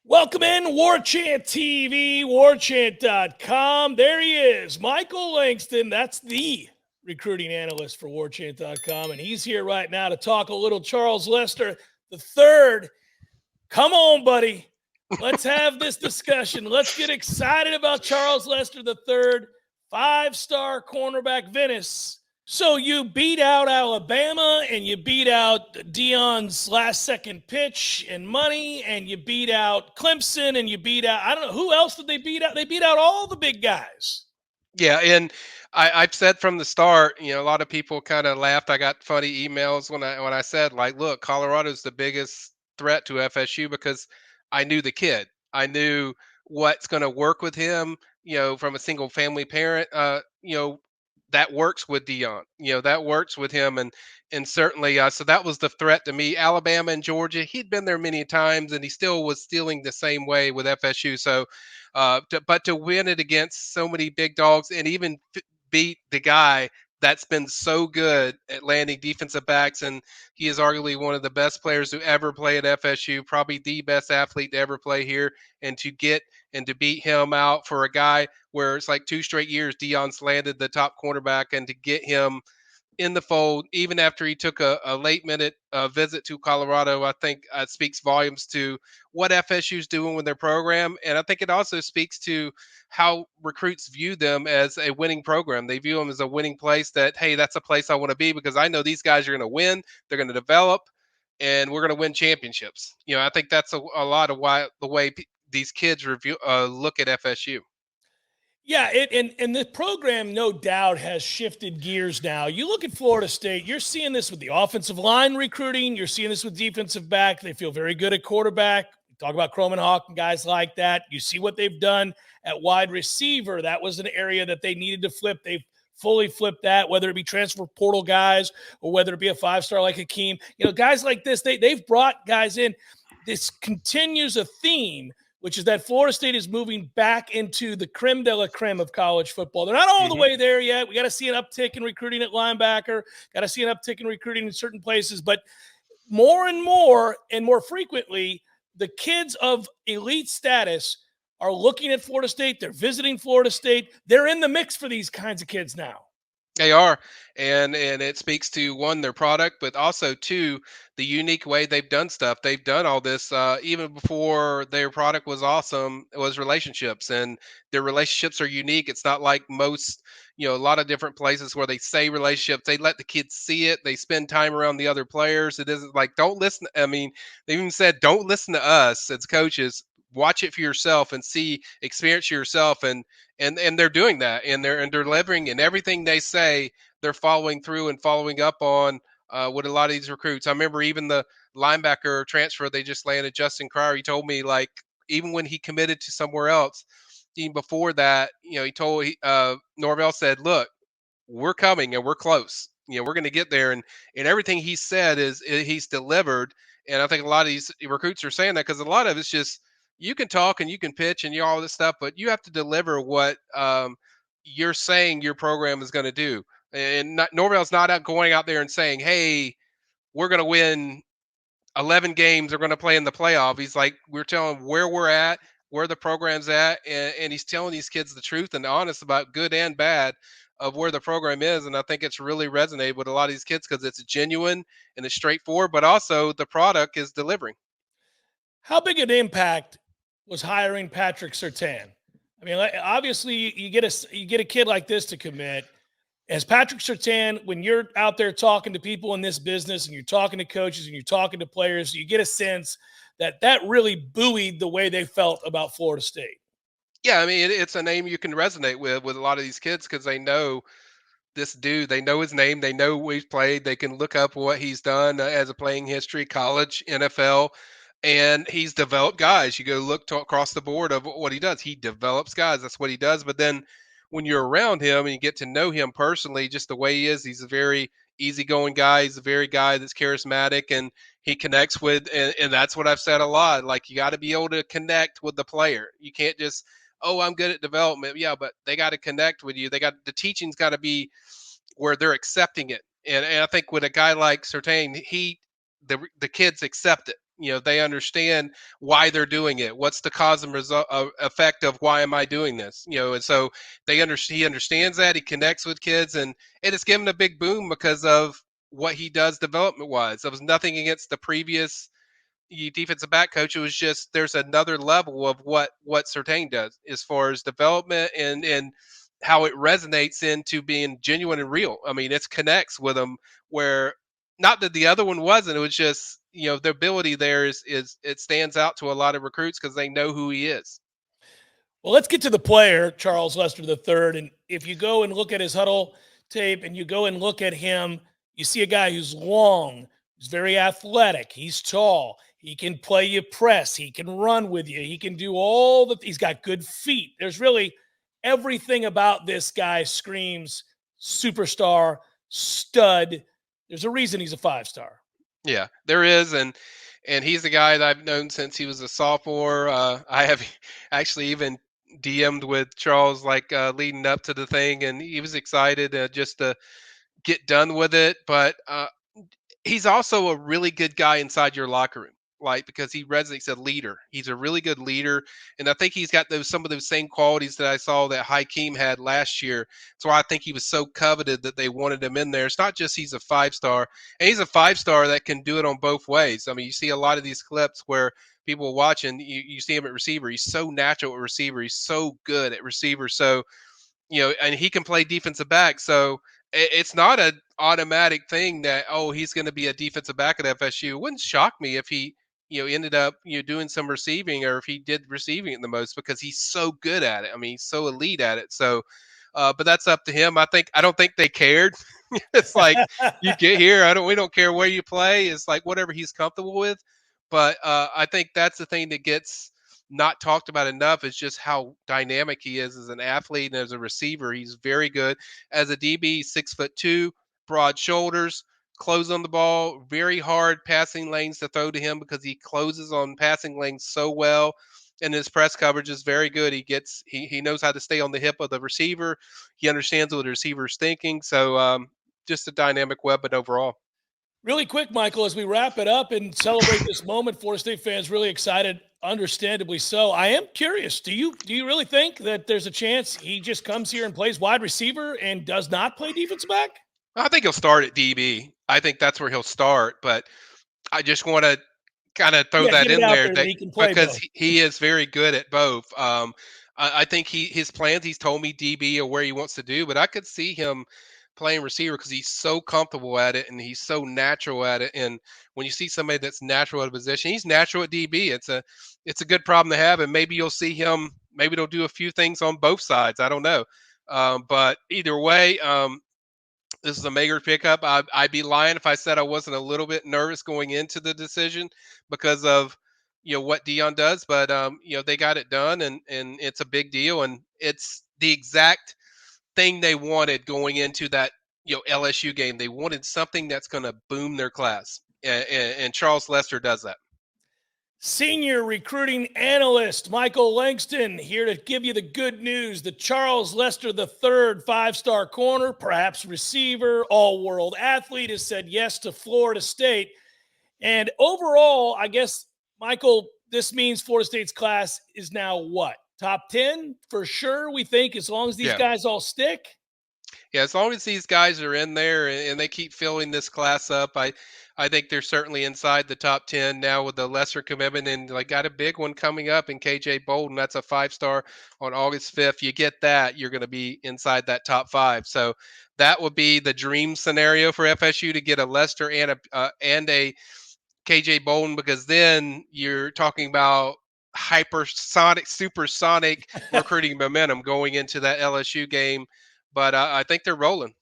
Welcome in, Warchant TV, warchant.com. There he is, Michael Langston. That's the recruiting analyst for warchant.com. And he's here right now to talk a little Charles Lester the third. Come on, buddy. Let's have this discussion. Let's get excited about Charles Lester the third, five-star cornerback Venice. So you beat out Alabama and you beat out Deion's last-second pitch and money, and you beat out Clemson and you beat out, I don't know, who else did they beat out? They beat out all the big guys. Yeah, and I've said from the start, a lot of people kind of laughed. I got funny emails when I said, like, look, Colorado's the biggest threat to FSU because I knew the kid. I knew what's going to work with him, from a single family parent, that works with Deion, that works with him. And certainly, so that was the threat to me. Alabama and Georgia, he'd been there many times and he still was stealing the same way with FSU. So, but to win it against so many big dogs and even beat the guy that's been so good at landing defensive backs, and he is arguably one of the best players to ever play at FSU, probably the best athlete to ever play here, and to beat him out for a guy where it's like 2 straight years Deion's landed the top cornerback, and to get him in the fold, even after he took a late minute visit to Colorado, I think speaks volumes to what FSU's doing with their program. And I think it also speaks to how recruits view them as a winning program. They view them as a winning place that, hey, that's a place I want to be because I know these guys are going to win, they're going to develop, and we're going to win championships. I think that's a lot of why the way these kids look at FSU. Yeah, and the program, no doubt, has shifted gears now. You look at Florida State, you're seeing this with the offensive line recruiting. You're seeing this with defensive back. They feel very good at quarterback. Talk about Croman Hawk and guys like that. You see what they've done at wide receiver. That was an area that they needed to flip. They've fully flipped that, whether it be transfer portal guys or whether it be a five-star like Hakeem. Guys like this, they've brought guys in. This continues a theme, which is that Florida State is moving back into the creme de la creme of college football. They're not all the way there yet. We got to see an uptick in recruiting at linebacker, got to see an uptick in recruiting in certain places. But more and more frequently, the kids of elite status are looking at Florida State. They're visiting Florida State. They're in the mix for these kinds of kids now. They are, and it speaks to, one, their product, but also two, the unique way they've done stuff. They've done all this even before their product was awesome. It was relationships, and their relationships are unique. It's not like most, a lot of different places where they say relationships. They let the kids see it. They spend time around the other players. It isn't like, don't listen. I mean, they even said, don't listen to us as coaches. Watch it for yourself and experience yourself, and they're doing that, and they're delivering, and everything they say they're following through and following up on with a lot of these recruits. I remember even the linebacker transfer they just landed, Justin Cryer. He told me, like, even when he committed to somewhere else, even before that, he told Norvell said, look, we're coming and we're close. We're going to get there, and everything he said is he's delivered. And I think a lot of these recruits are saying that because a lot of it's just, you can talk and you can pitch and all this stuff, but you have to deliver what you're saying your program is going to do. And Norvell's not going out there and saying, hey, we're going to win 11 games, we're going to play in the playoff. He's like, we're telling where we're at, where the program's at, and he's telling these kids the truth and honest about good and bad of where the program is. And I think it's really resonated with a lot of these kids because it's genuine and it's straightforward, but also the product is delivering. How big an impact was hiring Patrick Surtain? I mean, obviously, you get a kid like this to commit. As Patrick Surtain, when you're out there talking to people in this business and you're talking to coaches and you're talking to players, you get a sense that really buoyed the way they felt about Florida State. Yeah, I mean, it's a name you can resonate with a lot of these kids because they know this dude. They know his name. They know where he's played. They can look up what he's done as a playing history, college, NFL. And he's developed guys. You go look across the board of what he does. He develops guys. That's what he does. But then when you're around him and you get to know him personally, just the way he is, he's a very easygoing guy. He's a very guy that's charismatic, and he connects with, and that's what I've said a lot. Like, you got to be able to connect with the player. You can't just, oh, I'm good at development. Yeah, but they got to connect with you. The teaching's got to be where they're accepting it. And I think with a guy like Surtain, the kids accept it. They understand why they're doing it. What's the cause and result effect of why am I doing this? And so he understands that, he connects with kids, and it has given a big boom because of what he does development wise. There was nothing against the previous defensive back coach. It was just there's another level of what Surtain does as far as development and how it resonates into being genuine and real. I mean, it connects with them where not that the other one wasn't. It was just the ability there is it stands out to a lot of recruits because they know who he is. Well, let's get to the player, Charles Lester III. And if you go and look at his huddle tape and you go and look at him, you see a guy who's long, who's very athletic. He's tall. He can play you press. He can run with you. He can do all the. He's got good feet. There's really everything about this guy screams superstar, stud. There's a reason he's a 5-star. Yeah, there is, and he's a guy that I've known since he was a sophomore. I have actually even DM'd with Charles leading up to the thing, and he was excited just to get done with it. But he's also a really good guy inside your locker room, because he resonates a leader. He's a really good leader, and I think he's got some of those same qualities that I saw that Hakeem had last year. That's why I think he was so coveted that they wanted him in there. It's not just he's a 5-star, and he's a 5-star that can do it on both ways. I mean, you see a lot of these clips where people watching, you see him at receiver. He's so natural at receiver. He's so good at receiver. So and he can play defensive back. So it's not an automatic thing that, he's going to be a defensive back at FSU. It wouldn't shock me if he, ended up, doing some receiving, or if he did receiving it the most, because he's so good at it. I mean, he's so elite at it. So, but that's up to him. I don't think they cared. It's like, you get here. We don't care where you play. It's like whatever he's comfortable with. But I think that's the thing that gets not talked about enough, is just how dynamic he is as an athlete and as a receiver. He's very good as a DB. 6'2", broad shoulders, close on the ball, very hard passing lanes to throw to him because he closes on passing lanes so well. And his press coverage is very good. He knows how to stay on the hip of the receiver. He understands what the receiver's thinking. So just a dynamic weapon overall. Really quick, Michael, as we wrap it up and celebrate this moment, Florida State fans really excited, understandably so. I am curious, do you really think that there's a chance he just comes here and plays wide receiver and does not play defensive back? I think he'll start at DB. I think that's where he'll start, but I just want to kind of throw Yeah, that get it in out there, there that that he can play because both. he is very good at both. I think his plans, he's told me DB or where he wants to do, but I could see him playing receiver because he's so comfortable at it and he's so natural at it. And when you see somebody that's natural at a position, he's natural at DB. It's a good problem to have, and maybe you'll see him. Maybe they'll do a few things on both sides. I don't know, but either way, this is a major pickup. I'd be lying if I said I wasn't a little bit nervous going into the decision because of what Dion does, but they got it done, and it's a big deal, and it's the exact thing they wanted going into that LSU game. They wanted something that's going to boom their class, and Charles Lester does that. Senior recruiting analyst Michael Langston here to give you the good news. The Charles Lester III 5-star corner, perhaps receiver, all-world athlete, has said yes to Florida State. And overall, I guess, Michael, this means Florida State's class is now what? Top 10 for sure, we think, as long as these Yeah. guys all stick? Yeah, as long as these guys are in there and they keep filling this class up, I think they're certainly inside the top 10 now with the lesser commitment, and got a big one coming up in KJ Bolden. That's a 5-star on August 5th. You get that, you're going to be inside that top 5. So that would be the dream scenario for FSU, to get a Lester and a KJ Bolden, because then you're talking about hypersonic, supersonic recruiting momentum going into that LSU game. But I think they're rolling.